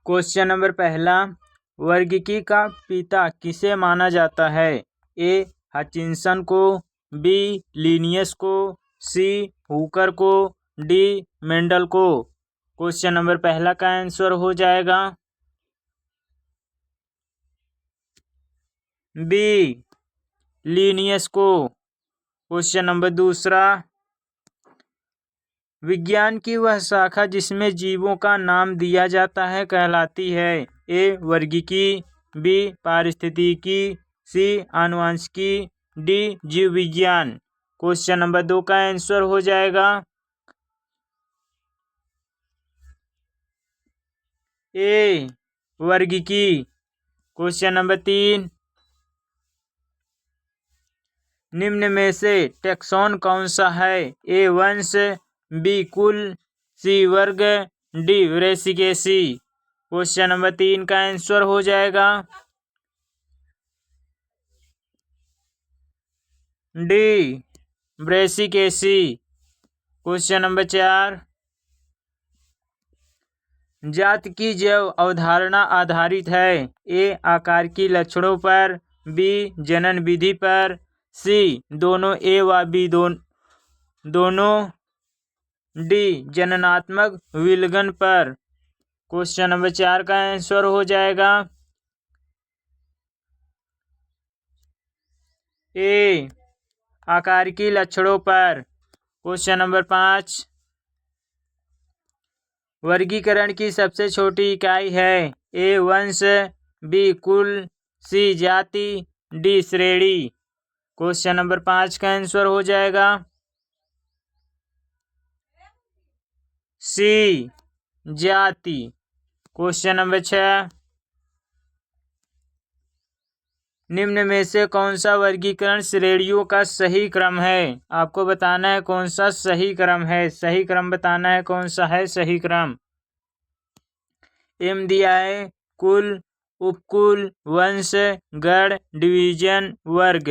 Question number पहला, वर्गीकी का पिता किसे माना जाता है? ए हचिंसन को, बी लीनियस को, सी हुकर को, डी मेंडल को। क्वेश्चन नंबर पहला का आंसर हो जाएगा बी लीनियस को। क्वेश्चन नंबर दूसरा, विज्ञान की वह शाखा जिसमें जीवों का नाम दिया जाता है कहलाती है? ए वर्गीकी, बी पारिस्थितिकी, सी आनुवंशिकी, डी जीव विज्ञान। क्वेश्चन नंबर 2 का आंसर हो जाएगा ए वर्गीकी। क्वेश्चन नंबर 3, निम्न में से टैक्सॉन कौन सा है? ए वंश, बी कुल, सी वर्ग, डी वृश्चिकेसी। क्वेश्चन नंबर 3 का आंसर हो जाएगा डी वृश्चिकेसी। क्वेश्चन नंबर 4, जाति की जैव अवधारणा आधारित है? ए आकार की लक्षणों पर, बी जनन विधि पर, सी दोनों ए व बी दोनों, डी जननात्मक विलगन पर। क्वेश्चन नंबर 4 का आंसर हो जाएगा ए आकार की लक्षणों पर। क्वेश्चन नंबर 5, वर्गीकरण की सबसे छोटी इकाई है? ए वंश, बी कुल, सी जाति, डी श्रेणी। क्वेश्चन नंबर 5 का आंसर हो जाएगा सी जाति। क्वेश्चन नंबर 6, निम्न में से कौन सा वर्गीकरण श्रेणियों का सही क्रम है? आपको बताना है कौन सा सही क्रम है। सही क्रम बताना है कौन सा है सही क्रम। एम दिया है कुल, उपकुल, वंश, गण, डिवीजन, वर्ग।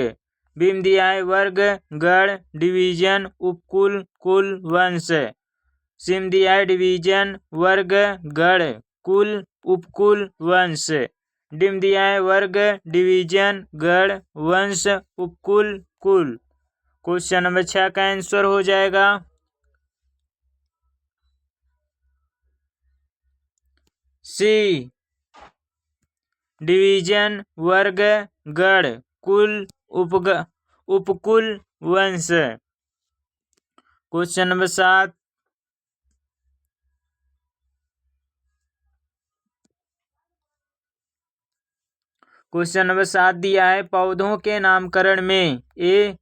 बीम दिया है वर्ग, गण, डिवीजन, उपकुल, कुल, वंश। सिम दिया है डिवीजन, वर्ग, गण, कुल, उपकुल, वंश। डिम दिया है वर्ग, डिवीजन, गण, वंश, उपकुल, कुल। क्वेश्चन नंबर 6 का आंसर हो जाएगा सी डिवीजन, वर्ग, गण, कुल, उपकुल, वंश। क्वेश्चन नंबर 7, क्वेश्चन नंबर 7 दिया है पौधों के नामकरण में ए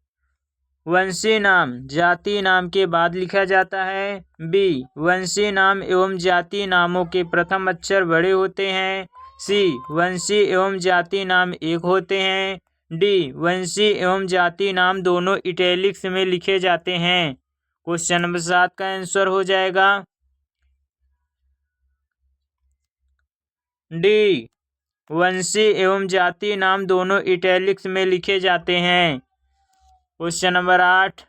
वंशी नाम जाति नाम के बाद लिखा जाता है, बी वंशी नाम एवं जाति नामों के प्रथम अक्षर बड़े होते हैं, सी वंशी एवं जाति नाम एक होते हैं, डी वंशी एवं जाति नाम दोनों इटैलिक्स में लिखे जाते हैं। क्वेश्चन नंबर 7 का आंसर हो जाएगा डी वंशी एवं जाति नाम दोनों इटैलिक्स में लिखे जाते हैं। क्वेश्चन नंबर 8,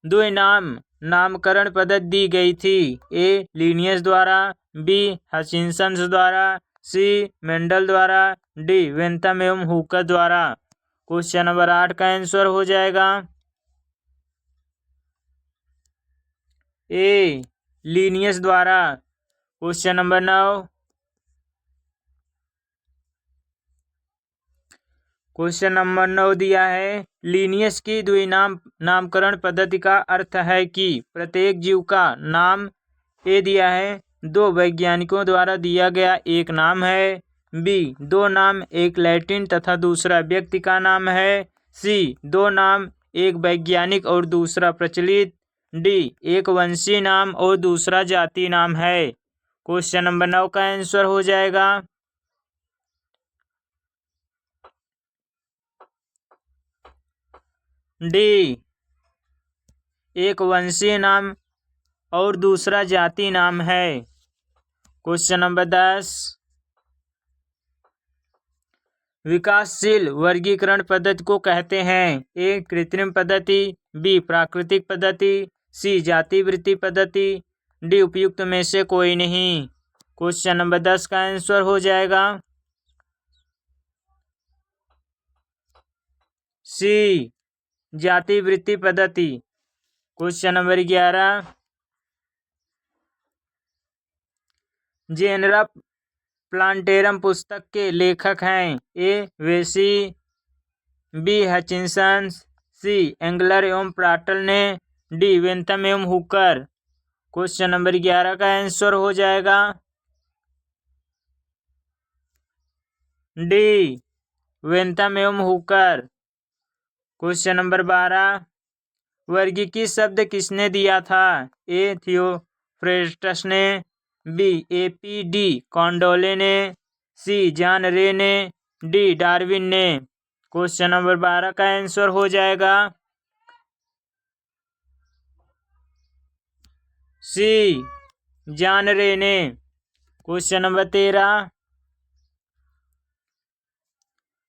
दो नामकरण पद्धति दी गई थी? ए लीनियस द्वारा, बी हचिंसन द्वारा, सी मेंडल द्वारा, डी वेंथम एवं हुकर द्वारा। क्वेश्चन नंबर 8 का आंसर हो जाएगा ए लीनियस द्वारा। क्वेश्चन नंबर 9, क्वेश्चन नंबर 9 दिया है लीनियस की नामकरण पद्धति का अर्थ है कि प्रत्येक जीव का नाम ए दिया है दो वैज्ञानिकों द्वारा दिया गया एक नाम है, बी दो नाम एक लैटिन तथा दूसरा व्यक्ति का नाम है, सी दो नाम एक वैज्ञानिक और दूसरा प्रचलित, डी एक वंशी नाम और दूसरा जाति नाम है। क्वेश्चन नंबर 9 का आंसर हो जाएगा डी एक वंशीय नाम और दूसरा जाति नाम है। क्वेश्चन नंबर 10, विकासशील वर्गीकरण पद्धति को कहते हैं? ए कृत्रिम पद्धति, बी प्राकृतिक पद्धति, सी जातिवृत्ति पद्धति, डी उपयुक्त में से कोई नहीं। क्वेश्चन नंबर 10 का आंसर हो जाएगा सी, जाति वृत्ति पद्धति। क्वेश्चन नंबर 11, जेनरा प्लांटेरम पुस्तक के लेखक हैं? ए वेसी, बी हचिंसन, सी एंगलर एवं प्राटल ने, डी वेंथम एवं हुकर। क्वेश्चन नंबर 11 का आंसर हो जाएगा डी वेंथम एवं हुकर। क्वेश्चन नंबर 12, वर्गीकी शब्द किसने दिया था? ए थियोफ्रेस्टस ने, बी एपी डी कॉन्डोले ने, सी जॉन रे ने, डी डार्विन ने। क्वेश्चन नंबर 12 का आंसर हो जाएगा सी, जॉन रे ने। क्वेश्चन नंबर 13,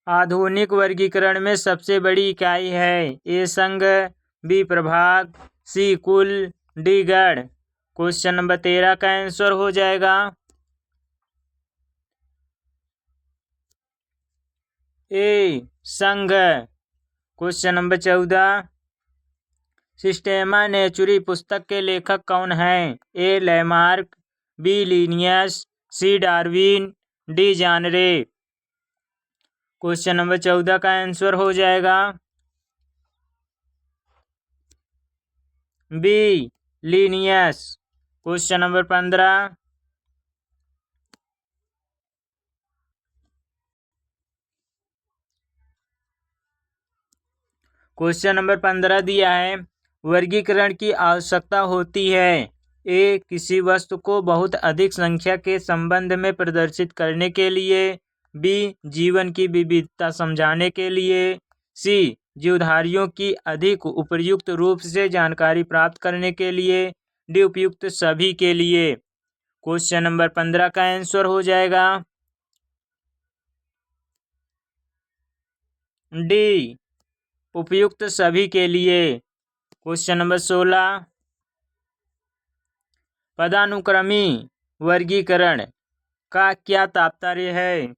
आधुनिक वर्गीकरण में सबसे बड़ी इकाई है? ए संघ, बी प्रभाग, सी कुल, डी गण। क्वेश्चन नंबर 13 का आंसर हो जाएगा ए संघ। क्वेश्चन नंबर 14, सिस्टेमा नेचुरी पुस्तक के लेखक कौन हैं? A Lamarck, B Linnaeus, C Darwin, D John Ray. Question number 14 का आंसर हो जाएगा B Linnaeus. Question number 15, question number 15 दिया है, वर्गीकरण की आवश्यकता होती है? ए किसी वस्तु को बहुत अधिक संख्या के संबंध में प्रदर्शित करने के लिए, बी जीवन की विविधता समझाने के लिए, सी जीवधारियों की अधिक उपयुक्त रूप से जानकारी प्राप्त करने के लिए, डी उपयुक्त सभी के लिए। क्वेश्चन नंबर 15 का आंसर हो जाएगा डी उपयुक्त सभी के लिए। क्वेश्चन नंबर 16, पदानुक्रमी वर्गीकरण का क्या तात्पर्य है?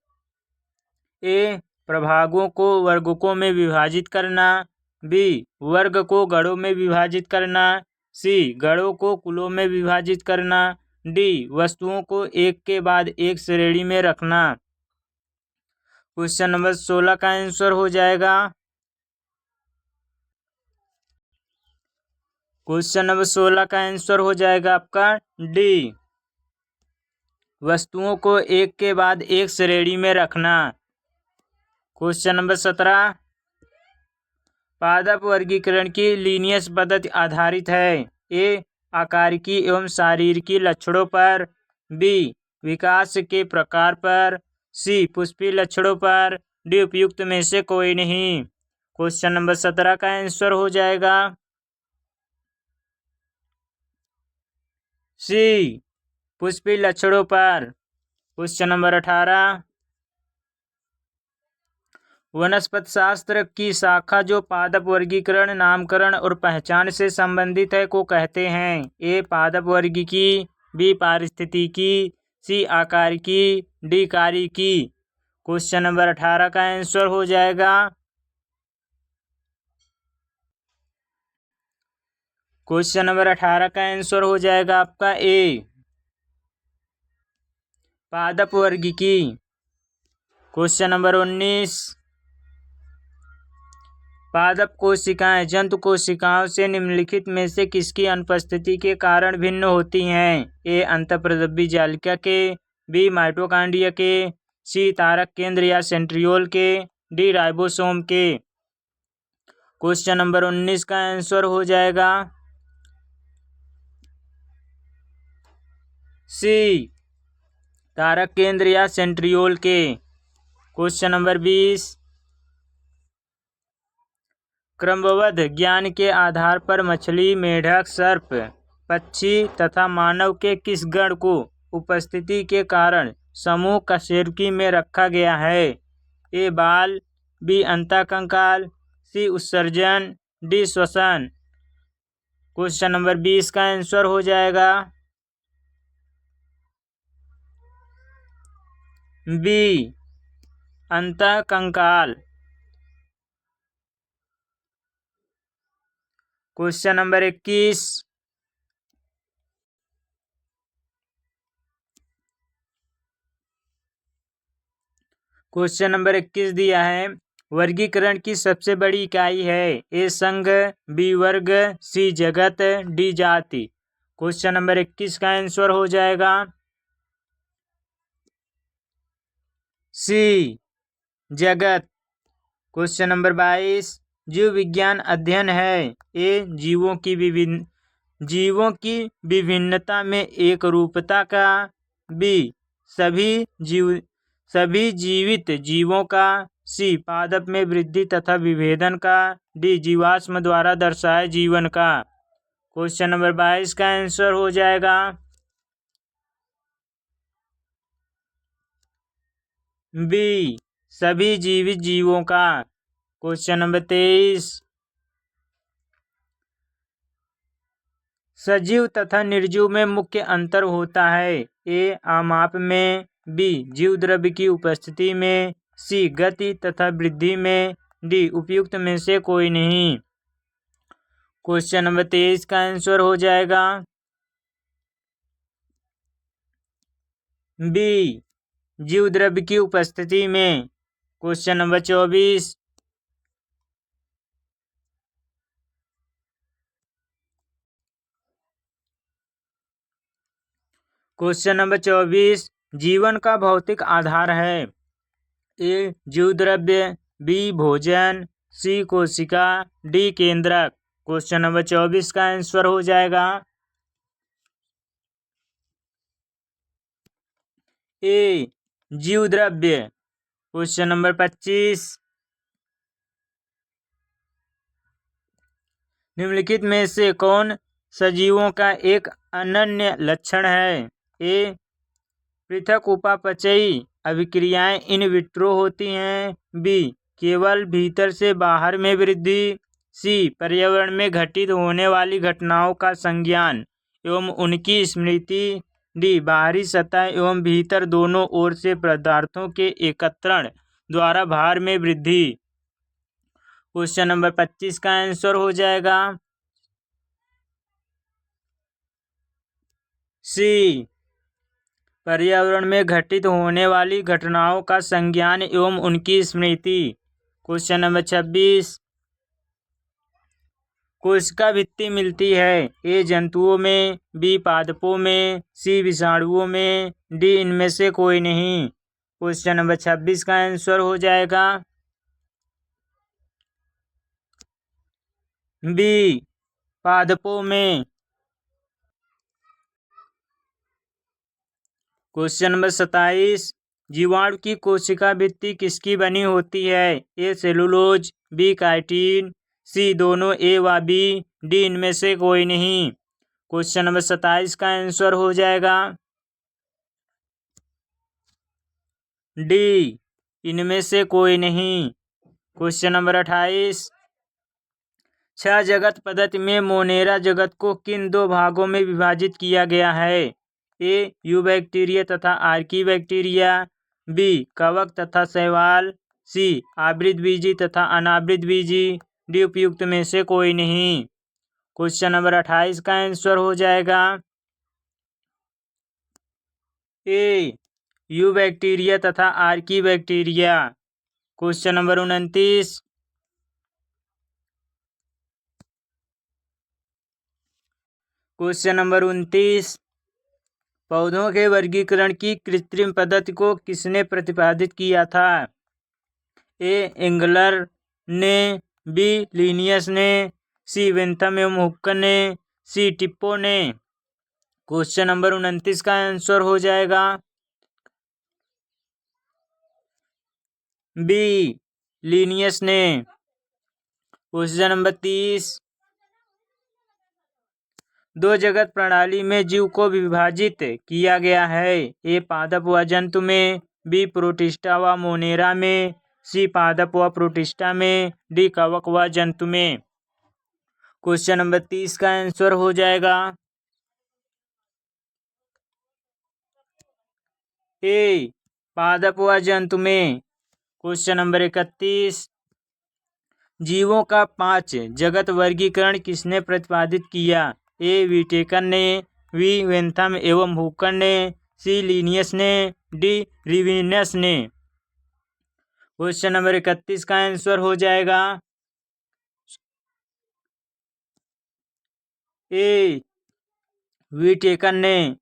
ए प्रभागों को वर्गों में विभाजित करना, बी वर्ग को गणों में विभाजित करना, सी गणों को कुलों में विभाजित करना, डी वस्तुओं को एक के बाद एक श्रेणी में रखना। क्वेश्चन नंबर 16 का आंसर हो जाएगा क्वेश्चन नंबर 16 का आंसर हो जाएगा आपका डी, वस्तुओं को एक के बाद एक श्रेणी में रखना। क्वेश्चन नंबर 17, पादप वर्गीकरण की लीनियस पद्धति आधारित है? ए आकारिकी एवं शारीरिकी लक्षणों पर, बी विकास के प्रकार पर, सी पुष्पीय लक्षणों पर, डी उपयुक्त में से कोई नहीं। क्वेश्चन नंबर 17 का आंसर हो जाएगा सी पुष्पीय लक्षणों पर। क्वेश्चन नंबर 18, वनस्पति शास्त्र की शाखा जो पादप वर्गीकरण, नामकरण और पहचान से संबंधित है को कहते हैं? ए पादप वर्गीकी, बी पारिस्थितिकी, सी आकारिकी, डी कारिकी। क्वेश्चन नंबर 18 का आंसर हो जाएगा क्वेश्चन नंबर 18 का आंसर हो जाएगा आपका ए पादप वर्गीकी। क्वेश्चन नंबर 19, पादप कोशिकाएं जंतु कोशिकाओं से निम्नलिखित में से किसकी अनुपस्थिति के कारण भिन्न होती हैं? ए अंतःप्रद्रव्य जालिका के, बी माइटोकॉन्ड्रिया के, सी तारक केंद्र या सेंट्रियोल के, डी राइबोसोम के। क्वेश्चन नंबर 19 का आंसर हो जाएगा सी तारक केंद्र या सेंट्रियोल के। क्वेश्चन नंबर 20, क्रमबद्ध ज्ञान के आधार पर मछली, मेढक, सर्प, पक्षी तथा मानव के किस गण को उपस्थिति के कारण समूह कशेरुकी में रखा गया है? ए बाल, बी अंतःकंकाल, सी उत्सर्जन, डी श्वसन। क्वेश्चन नंबर 20 का आंसर हो जाएगा बी अंतःकंकाल। Question number 21। क्वेश्चन नंबर 21 दिया है, वर्गीकरण की सबसे बड़ी इकाई है। ए संघ, बी वर्ग, सी जगत, डी जाति। क्वेश्चन नंबर 21 का आंसर हो जाएगा सी जगत। क्वेश्चन नंबर 22, जीव विज्ञान अध्ययन है। ए जीवों की विभिन्नता में एक रूपता का, बी सभी जीवित जीवों का, सी पादप में वृद्धि तथा विभेदन का, डी जीवाश्म द्वारा दर्शाए जीवन का। क्वेश्चन नंबर 22 का आंसर हो जाएगा बी सभी जीवित जीवों का। क्वेश्चन नंबर 23, सजीव तथा निर्जीव में मुख्य अंतर होता है। ए आमाप में, बी जीव द्रव्य की उपस्थिति में, सी गति तथा वृद्धि में, डी उपयुक्त में से कोई नहीं। क्वेश्चन नंबर 23 का आंसर हो जाएगा बी जीव द्रव्य की उपस्थिति में। क्वेश्चन नंबर 24, क्वेश्चन नंबर 24, जीवन का भौतिक आधार है। ए जीव द्रव्य, बी भोजन, सी कोशिका, डी केंद्रक। क्वेश्चन नंबर 24 का आंसर हो जाएगा ए जीव द्रव्य। क्वेश्चन नंबर 25, निम्नलिखित में से कौन सजीवों का एक अनन्य लक्षण है। ए पृथक उपापचयी अभिक्रियाएं इन विट्रो होती हैं, बी केवल भीतर से बाहर में वृद्धि, सी पर्यावरण में घटित होने वाली घटनाओं का संज्ञान एवं उनकी स्मृति, डी बाहरी सतह एवं भीतर दोनों ओर से पदार्थों के एकत्रण द्वारा भार में वृद्धि। क्वेश्चन नंबर 25 का आंसर हो जाएगा सी पर्यावरण में घटित होने वाली घटनाओं का संज्ञान एवं उनकी स्मृति। क्वेश्चन नंबर 26, कोशिका भित्ति मिलती है। ए जंतुओं में, बी पादपों में, सी विषाणुओं में, डी इनमें से कोई नहीं। क्वेश्चन नंबर 26 का आंसर हो जाएगा बी पादपों में। क्वेश्चन नंबर 27, जीवाणु की कोशिका भित्ति किसकी बनी होती है। ए सेलुलोज, बी काइटिन, सी दोनों ए व बी, डी इनमें से कोई नहीं। क्वेश्चन नंबर 27 का आंसर हो जाएगा डी इनमें से कोई नहीं। क्वेश्चन नंबर 28, छह जगत पद्धति में मोनेरा जगत को किन दो भागों में विभाजित किया गया है। ए यूबैक्टीरिया तथा आर्की बैक्टीरिया, बी कवक तथा शैवाल, सी आवृतबीजी तथा अनावृतबीजी, डी उपयुक्त में से कोई नहीं। क्वेश्चन नंबर 28 का आंसर हो जाएगा ए यूबैक्टीरिया तथा Archie bacteria. Question number 29, question number 29, पौधों के वर्गीकरण की कृत्रिम पद्धति को किसने प्रतिपादित किया था। ए एंगलर ने, बी लिनियस ने, सी वेंथम एवं हुक ने, सी टिप्पो ने। क्वेश्चन नंबर 29 का आंसर हो जाएगा बी लिनियस ने। क्वेश्चन नंबर 30, दो जगत प्रणाली में जीव को विभाजित किया गया है। ए पादप व जंतु में, बी प्रोटिस्टा व मोनेरा में, सी पादप व प्रोटिस्टा में, डी कवक व जंतु में। क्वेश्चन नंबर 30 का आंसर हो जाएगा ए पादप व जंतु में। क्वेश्चन नंबर 31, जीवों का 5 जगत वर्गीकरण किसने प्रतिपादित किया? ए विटेकर ने, वी वेंथम एवं हुकर ने, सी लीनियस ने, डी रिविनस ने। क्वेश्चन नंबर 31 का आंसर हो जाएगा ए विटेकर ने।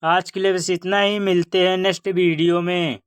आज के लिए बस इतना ही, मिलते हैं नेक्स्ट वीडियो में।